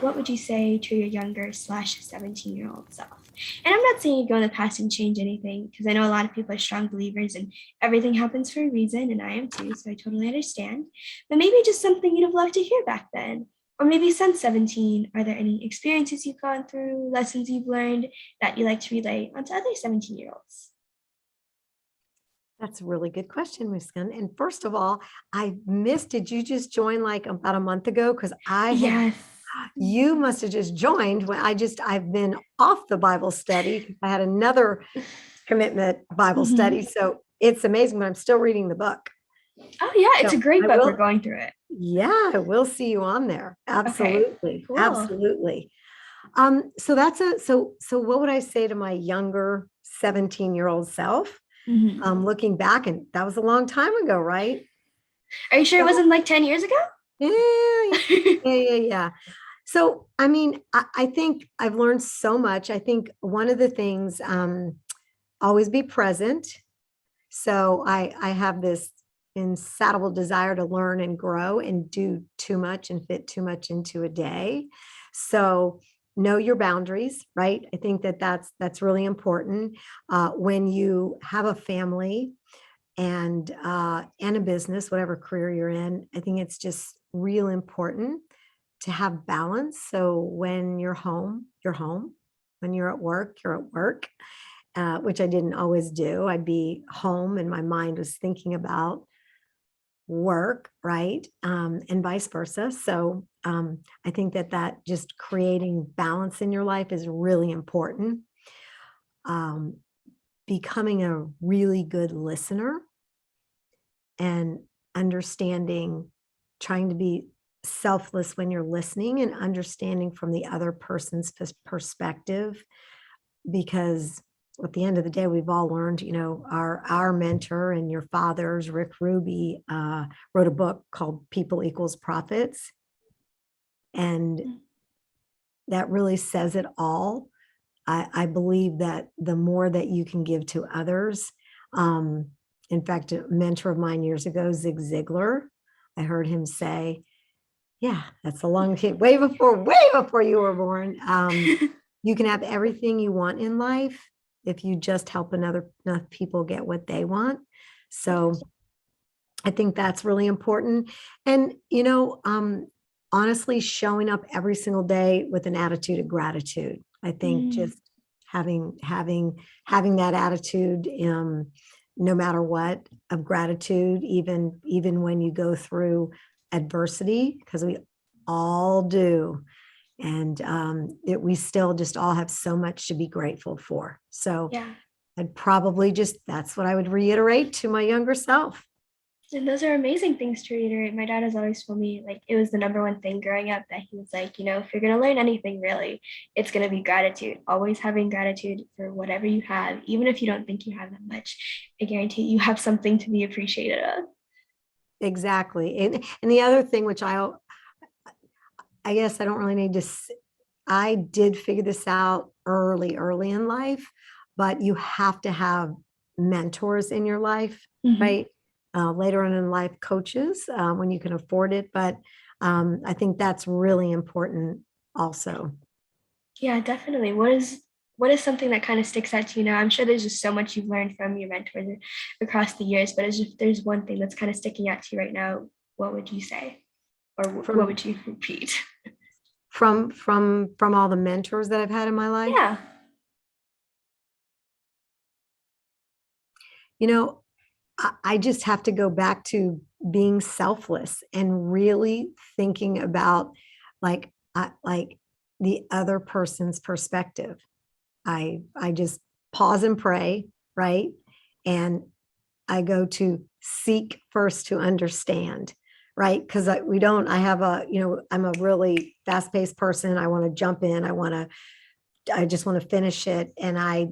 what would you say to your younger slash 17-year-old self? And I'm not saying you go in the past and change anything, because I know a lot of people are strong believers and everything happens for a reason, and I am too, so I totally understand. But maybe just something you'd have loved to hear back then. Or maybe since 17, are there any experiences you've gone through, lessons you've learned that you like to relay onto other 17-year-olds? That's a really good question, Muskan. And first of all, I missed, did you just join like about a month ago? Because Yes. you must have just joined when I've been off the Bible study. I had another commitment Bible Mhm. study. So it's amazing, but I'm still reading the book. Oh, yeah, it's So a great I book. We're will, going through it. yeah, I will see you on there. Okay, Absolutely. cool. Absolutely. So what would I say to my younger 17-year-old self? Mhm. Looking back, and that was a long time ago, right? Are you sure it So wasn't like 10 years ago? yeah, yeah. So I mean, I think I've learned so much. I think one of the things, always be present. So I have this insatiable desire to learn and grow and do too much and fit too much into a day. So know your boundaries, right? I think that that's really important. When you have a family and a business, whatever career you're in, I think it's just real important to have balance. So when you're home, you're home. When you're at work, you're at work, which I didn't always do. I'd be home and my mind was thinking about work, right? And vice versa. So I think that just creating balance in your life is really important. Um, Becoming a really good listener and understanding, trying to be selfless when you're listening and understanding from the other person's perspective, because at the end of the day, we've all learned, our mentor and your father's Rick Ruby wrote a book called People Equals Profits, and that really says it all. I believe that the more that you can give to others, in fact, a mentor of mine years ago, Zig Ziglar, I heard him say, yeah, that's a long time, way before you were born. You can have everything you want in life if you just help enough people get what they want. So I think that's really important. And, honestly, showing up every single day with an attitude of gratitude. I think Mm, just having that attitude, no matter what, of gratitude, even when you go through adversity, because we all do. And we still just all have so much to be grateful for. So yeah. that's what I would reiterate to my younger self. And those are amazing things to reiterate. My dad has always told me like it was the number one thing growing up that he was like, if you're gonna learn anything really, it's gonna be gratitude. Always having gratitude for whatever you have, even if you don't think you have that much. I guarantee you have something to be appreciated of. Exactly. And the other thing, which I guess I don't really need to, I did figure this out early in life, but you have to have mentors in your life, Mhm. right? Later on in life, coaches, when you can afford it. But I think that's really important also. Yeah, definitely. What is something that kind of sticks out to you now? I'm sure there's just so much you've learned from your mentors across the years, but if there's one thing that's kind of sticking out to you right now, what would you say? Or what From would you repeat? from all the mentors that I've had in my life, Yeah. you know, I just have to go back to being selfless and really thinking about like the other person's perspective. I just pause and pray, right? And I go to seek first to understand, right? Because we don't. I have I'm a really fast-paced person. I want to jump in. I just want to finish it. And I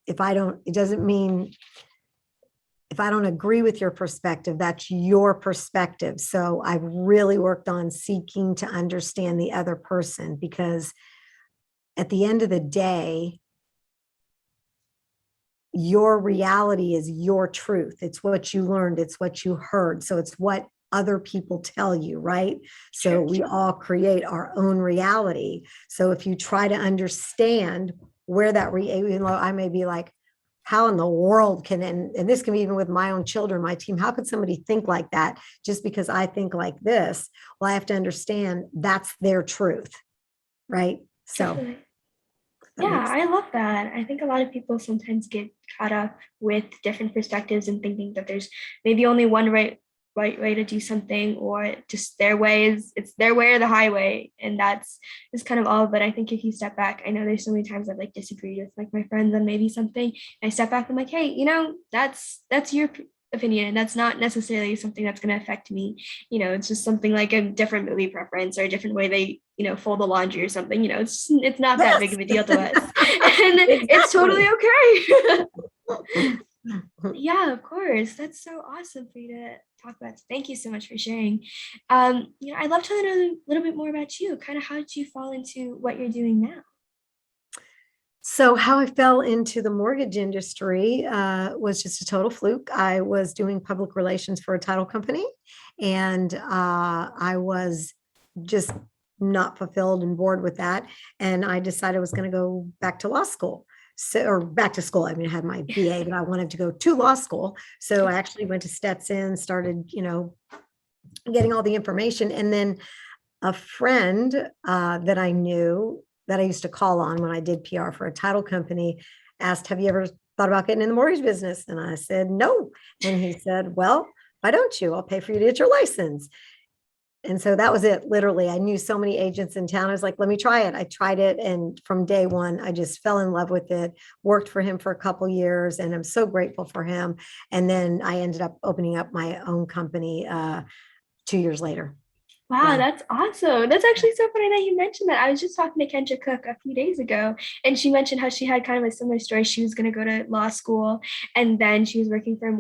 if I don't, it doesn't mean if I don't agree with your perspective, that's your perspective. So I've really worked on seeking to understand the other person, because at the end of the day, your reality is your truth. It's what you learned, it's what you heard. So it's what other people tell you, right? So True. we all create our own reality. So if you try to understand where that, even though I may be like, how in the world can, and this can be even with my own children, my team, how could somebody think like that just because I think like this? Well, I have to understand that's their truth, right? So Definitely. that Yeah, makes, I love that. I think a lot of people sometimes get caught up with different perspectives and thinking that there's maybe only one right way to do something, or just their way is it's their way or the highway, and that's is kind of all. But I think if you step back, I know there's so many times I've like disagreed with like my friends on maybe something. I step back, I'm like, hey, that's your opinion. That's not necessarily something that's going to affect me. It's just something like a different movie preference or a different way they fold the laundry or something. It's not that big yes, of a deal to us, and it's totally exactly. okay. Yeah, of course. That's so awesome for you to talk about. Thank you so much for sharing. I'd love to learn a little bit more about you. Kind of how did you fall into what you're doing now? So how I fell into the mortgage industry was just a total fluke. I was doing public relations for a title company, and I was just not fulfilled and bored with that. And I decided I was going to go back to law school. So, or back to school. I mean, I had my BA, but I wanted to go to law school. So I actually went to Stetson, started, getting all the information. And then a friend that I knew that I used to call on when I did PR for a title company asked, have you ever thought about getting in the mortgage business? And I said, no. And he said, well, why don't you? I'll pay for you to get your license. And so that was it. Literally, I knew so many agents in town. I was like, let me try it. I tried it. And from day one, I just fell in love with it, worked for him for a couple years, and I'm so grateful for him. And then I ended up opening up my own company 2 years later. Wow, Yeah. that's awesome. That's actually so funny that you mentioned that. I was just talking to Kendra Cook a few days ago, and she mentioned how she had kind of a similar story. She was going to go to law school, and then she was working for a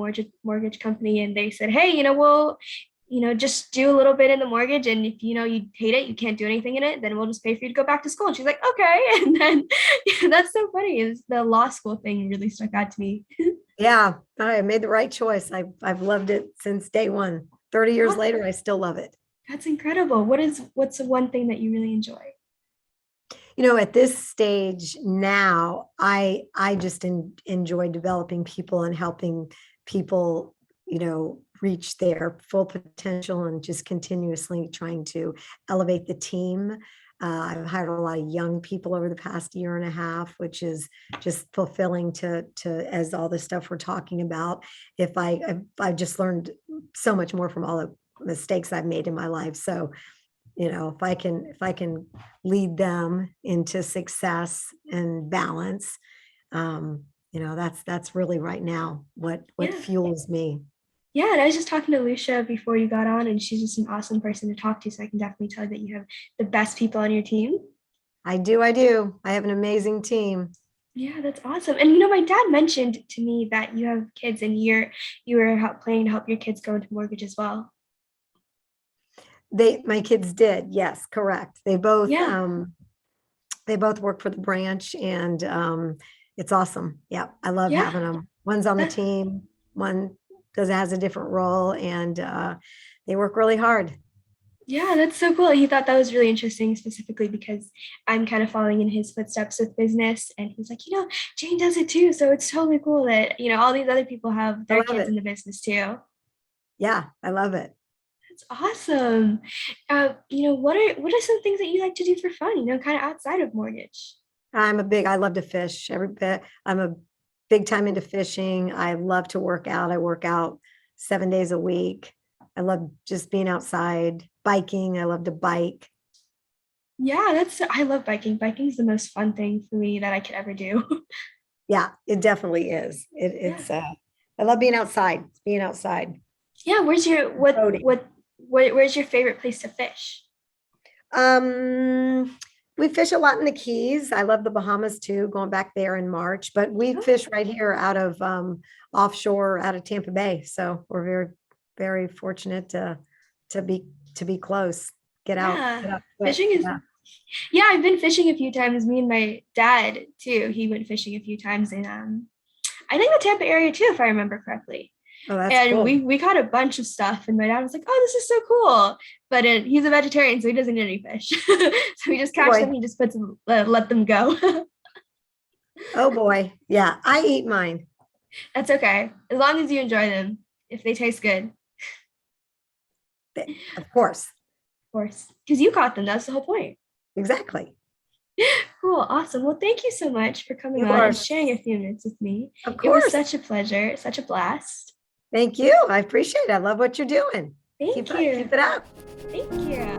mortgage company, and they said, "Hey, we'll, just do a little bit in the mortgage, and if you hate it, you can't do anything in it, then we'll just pay for you to go back to school." And she's like, "Okay," and then that's so funny. Is the law school thing really stuck out to me. Yeah, I made the right choice. I've loved it since day one. 30 years later, I still love it. That's incredible. What's the one thing that you really enjoy? At this stage now, I just enjoy developing people and helping people, reach their full potential and just continuously trying to elevate the team. I've hired a lot of young people over the past year and a half, which is just fulfilling to as all the stuff we're talking about. If I've just learned so much more from all the mistakes I've made in my life. So if I can lead them into success and balance, that's really right now what Yeah. fuels me. Yeah, and I was just talking to Lucia before you got on, and she's just an awesome person to talk to. So I can definitely tell you that you have the best people on your team. I do. I have an amazing team. Yeah, that's awesome. And my dad mentioned to me that you have kids, and you were planning to help your kids go into mortgage as well. My kids did, yes, correct. Yeah, They both work for the branch, and it's awesome. Yeah, I love yeah, having them. One's on the that, team, one has a different role, and they work really hard. yeah, that's so cool. He thought that was really interesting, specifically because I'm kind of following in his footsteps with business, and he's like, Jane does it too. So it's totally cool that all these other people have I their love kids in it. the business too. Yeah, I love it. That's awesome. What are some things that you like to do for fun, kind of outside of mortgage? I love to fish every bit. I'm a big time into fishing. I love to work out. I work out 7 days a week. I love just being outside, biking. I love to bike. Yeah, I love biking. Biking's the most fun thing for me that I could ever do. Yeah, it definitely is. Yeah. I love being outside, Yeah, where's your boating. where's your favorite place to fish? Um, we fish a lot in the Keys. I love the Bahamas too, going back there in March, but we Oh, fish right here out of offshore out of Tampa Bay. So we're very, very fortunate to be to be close. yeah. Get out quick. Fishing is Yeah. Yeah, I've been fishing a few times. Me and my dad too. He went fishing a few times in I think the Tampa area too, if I remember correctly. Oh, that's And cool. we caught a bunch of stuff, and my dad was like, "Oh, this is so cool!" But he's a vegetarian, so he doesn't eat any fish. So we just Oh catch them. boy. He just puts them, let them go. Oh boy. Yeah, I eat mine. That's okay, as long as you enjoy them. If they taste good, Of course. of course, because you caught them. That's the whole point. Exactly. Cool, awesome. Well, thank you so much for coming You on are, and sharing a few minutes with me. of It was course. such a pleasure, such a blast. Thank you. I appreciate it. I love what you're doing. Thank Keep you. it up. Thank you.